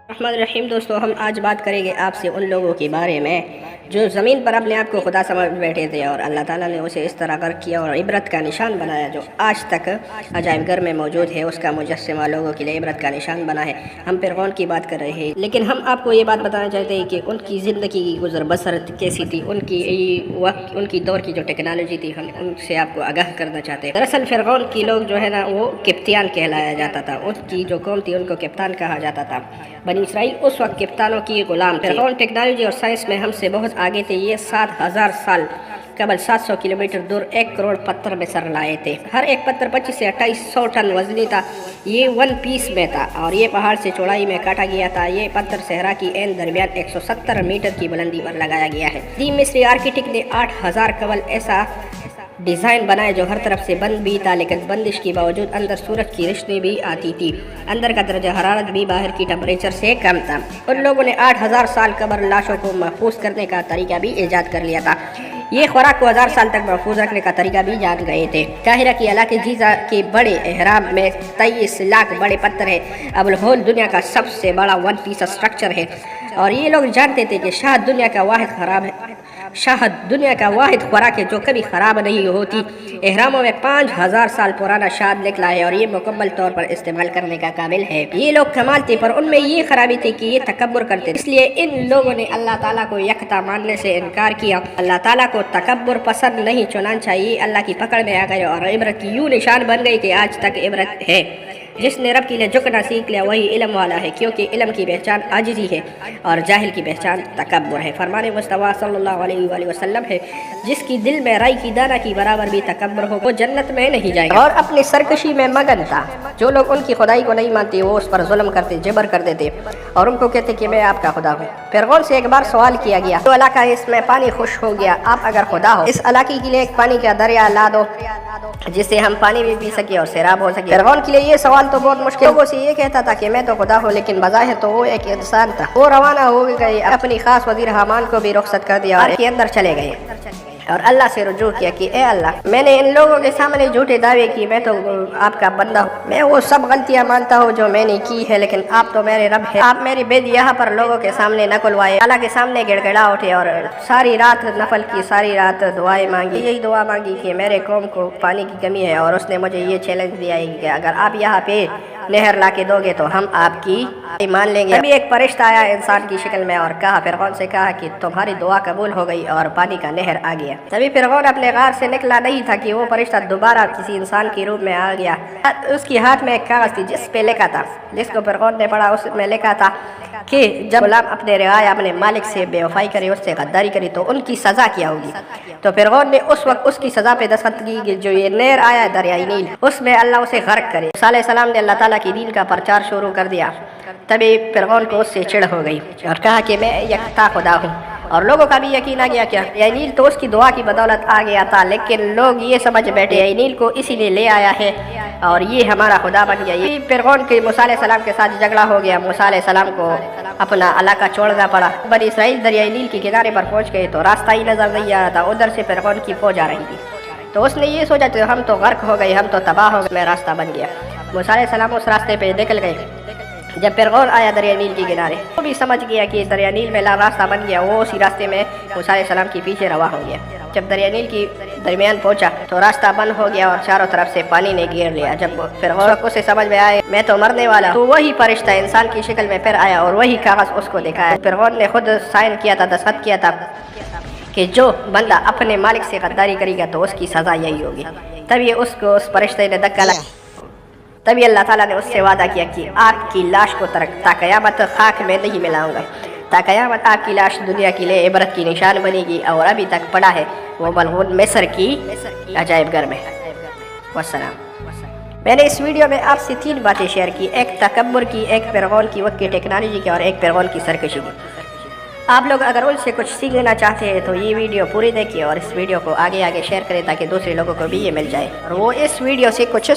الرحمن الرحیم دوستو، ہم آج بات کریں گے آپ سے ان لوگوں کے بارے میں جو زمین پر اپنے آپ کو خدا سمجھ بیٹھے تھے اور اللہ تعالیٰ نے اسے اس طرح غرق کیا اور عبرت کا نشان بنایا جو آج تک عجائب گھر میں موجود ہے۔ اس کا مجسمہ لوگوں کے لیے عبرت کا نشان بنا ہے۔ ہم فرعون کی بات کر رہے ہیں، لیکن ہم آپ کو یہ بات بتانا چاہتے ہیں کہ ان کی زندگی کی گزر بسر کیسی تھی، ان کی دور کی جو ٹیکنالوجی تھی، ہم ان سے آپ کو آگاہ کرنا چاہتے ہیں۔ دراصل فرعون کی لوگ جو ہے نا وہ کپتان کہلایا جاتا تھا، ان کی جو قوم تھی ان کو کپتان کہا جاتا تھا۔ بنی اسرائیل اس وقت کپتانوں کی غلام تھے۔ فرعون ٹیکنالوجی اور سائنس میں ہم سے بہت آگے تھے۔ یہ 7000 سال قبل 700 کلومیٹر دور 1 کروڑ پتھر میں سر لائے تھے۔ ہر ایک پتھر 25 سے 2800 ٹن وزنی تھا۔ یہ 1 پیس میں تھا اور یہ پہاڑ سے چوڑائی میں کاٹا گیا تھا۔ یہ پتھر صحرا کی عین درمیان 170 میٹر کی بلندی پر لگایا گیا ہے۔ قدیم مصری آرکیٹیکٹ نے 8000 قبل ایسا ڈیزائن بنائے جو ہر طرف سے بند بھی تھا، لیکن بندش کے باوجود اندر سورج کی روشنی بھی آتی تھی۔ اندر کا درجہ حرارت بھی باہر کی ٹمپریچر سے کم تھا۔ ان لوگوں نے 8000 سال قبل لاشوں کو محفوظ کرنے کا طریقہ بھی ایجاد کر لیا تھا۔ یہ خوراک کو 1000 سال تک محفوظ رکھنے کا طریقہ بھی جان گئے تھے۔ قاہرہ کے علاقے جیزہ کے بڑے اہرام میں 23 لاکھ بڑے پتھر ہیں۔ ابو الہول دنیا کا سب سے بڑا 1 پیس اسٹرکچر ہے اور یہ لوگ جانتے تھے کہ شہد دنیا کا واحد خوراک ہے جو کبھی خراب نہیں ہوتی۔ اہراموں میں 5000 سال پرانا شہد نکلا ہے اور یہ مکمل طور پر استعمال کرنے کا قابل ہے۔ یہ لوگ کمال تھے پر ان میں یہ خرابی تھی کہ یہ تکبر کرتے تھے، اس لیے ان لوگوں نے اللہ تعالیٰ کو یکتا ماننے سے انکار کیا۔ اللہ تعالیٰ کو تکبر پسند نہیں، چنانچہ یہ اللہ کی پکڑ میں آ گئے اور عبرت کی یوں نشان بن گئی کہ آج تک عبرت ہے۔ جس نے رب کے لیے جھکنا سیکھ لیا وہی علم والا ہے، کیونکہ علم کی پہچان عاجزی ہے اور جاہل کی پہچان تکبر ہے۔ فرمان مصطفیٰ صلی اللہ علیہ وآلہ وسلم ہے، جس کی دل میں رائی کی دانہ کی برابر بھی تکبر ہو وہ جنت میں نہیں جائے گا۔ اور اپنی سرکشی میں مگن تھا۔ جو لوگ ان کی خدائی کو نہیں مانتے وہ اس پر ظلم کرتے، جبر کرتے تھے اور ان کو کہتے کہ میں آپ کا خدا ہوں۔ فرعون سے ایک بار سوال کیا گیا، جو علاقہ ہے اس میں پانی خشک ہو گیا، آپ اگر خدا ہو اس علاقے کے لیے ایک پانی کا دریا لا دو جس سے ہم پانی بھی پی سکے اور سیراب ہو سکے۔ فرعون کے لیے یہ سوال تو بہت مشکل، لوگوں سے یہ کہتا تھا کہ میں تو خدا ہوں، لیکن بظاہر تو وہ ایک انسان تھا۔ وہ روانہ ہو گئے، اپنی خاص وزیر حامان کو بھی رخصت کر دیا اور کے اندر چلے گئے اور اللہ سے رجوع کیا کہ اے اللہ، میں نے ان لوگوں کے سامنے جھوٹے دعوے کی، میں تو آپ کا بندہ ہوں، میں وہ سب غلطیاں مانتا ہوں جو میں نے کی ہے، لیکن آپ تو میرے رب ہیں۔ آپ میری بید یہاں پر لوگوں کے سامنے نہ کھلوائے۔ اللہ کے سامنے گڑ گڑا اٹھے اور ساری رات نفل کی، ساری رات دعائیں مانگی۔ یہی دعا مانگی کہ میرے قوم کو پانی کی کمی ہے اور اس نے مجھے یہ چیلنج دیا ہے کہ اگر آپ یہاں پہ نہر لا کے دو گے تو ہم آپ کی مان لیں گے۔ ابھی ایک فرشتہ آیا انسان کی شکل میں اور فرعون سے کہا کہ تمہاری دعا قبول ہو گئی اور پانی کا نہر آ گیا۔ تبھی فرعون اپنے غار سے نکلا نہیں تھا کہ وہ فرشتہ دوبارہ کسی انسان کے روپ میں آ گیا۔ اس کی ہاتھ میں ایک کاغذ تھی جس پہ لکھا تھا، جس کو فرعون نے پڑھا، اس میں لکھا تھا کہ جب غلام اپنے رعایا اپنے مالک سے بے وفائی کرے، اس سے غداری کری تو ان کی سزا کیا ہوگی۔ تو فرعون نے اس وقت اس کی سزا پہ دستخط کی کہ جو یہ نہر آیا دریائے نیل، اس میں اللہ اسے غرق کرے۔ موسیٰ علیہ السلام نے اللہ تعالیٰ کی دین کا پرچار شروع کر دیا۔ تبھی فرعون کو اس سے چڑ ہو گئی اور کہا کہ میں یکتا خدا ہوں، اور لوگوں کا بھی یقین آ گیا۔ کیا یہ نیل تو اس کی دعا کی بدولت آ گیا تھا، لیکن لوگ یہ سمجھ بیٹھے یہ نیل کو اسی نے لے آیا ہے اور یہ ہمارا خدا بن گیا۔ یہ فرعون کے موسیٰ علیہ السلام کے ساتھ جھگڑا ہو گیا۔ موسیٰ علیہ السلام کو اپنا علاقہ چھوڑنا پڑا۔ بنی اسرائیل دریائے نیل کے کنارے پر پہنچ گئے تو راستہ ہی نظر نہیں آ رہا تھا، ادھر سے فرعون کی فوج آ رہی تھی۔ تو اس نے یہ سوچا کہ ہم تو غرق ہو گئے، ہم تو تباہ ہو گئے، میں راستہ بن گیا۔ موسیٰ علیہ السلام اس راستے پہ نکل گئے۔ جب فرعون آیا دریا نیل کے کنارے، وہ بھی سمجھ گیا کہ دریا نیل میں راستہ بن گیا، وہ اسی راستے میں موسیٰ علیہ السلام کے پیچھے روا ہو گیا۔ جب دریا نیل کے درمیان پہنچا تو راستہ بند ہو گیا اور چاروں طرف سے پانی نے گھیر لیا۔ جب فرعون کو سے سمجھ میں آئے میں تو مرنے والا، تو وہی فرشتہ انسان کی شکل میں پھر آیا اور وہی کاغذ اس کو دکھایا۔ فرعون نے خود سائن کیا تھا، دستخط کیا تھا کہ جو بندہ اپنے مالک سے غداری کرے گا تو اس کی سزا یہی ہوگی۔ تبھی اس فرشتے نے دھکا لگایا۔ تبھی اللہ تعالیٰ نے اس سے وعدہ کیا کہ آپ کی لاش کو تا قیامت خاک میں نہیں ملاؤں گا، تا قیامت آپ کی لاش دنیا کے لیے عبرت کی نشان بنے گی، اور ابھی تک پڑا ہے وہ ملعون مصر کی عجائب گھر میں۔ والسلام۔ میں نے اس ویڈیو میں آپ سے 3 باتیں شیئر کی، ایک تکبر کی، ایک فرعون کی وقت کی ٹیکنالوجی کی، اور ایک فرعون کی سرکشی کی۔ آپ لوگ اگر ان سے کچھ سیکھنا چاہتے ہیں تو یہ ویڈیو پوری دیکھیں اور اس ویڈیو کو آگے شیئر کریں تاکہ دوسرے لوگوں کو بھی یہ مل جائے اور وہ اس ویڈیو سے کچھ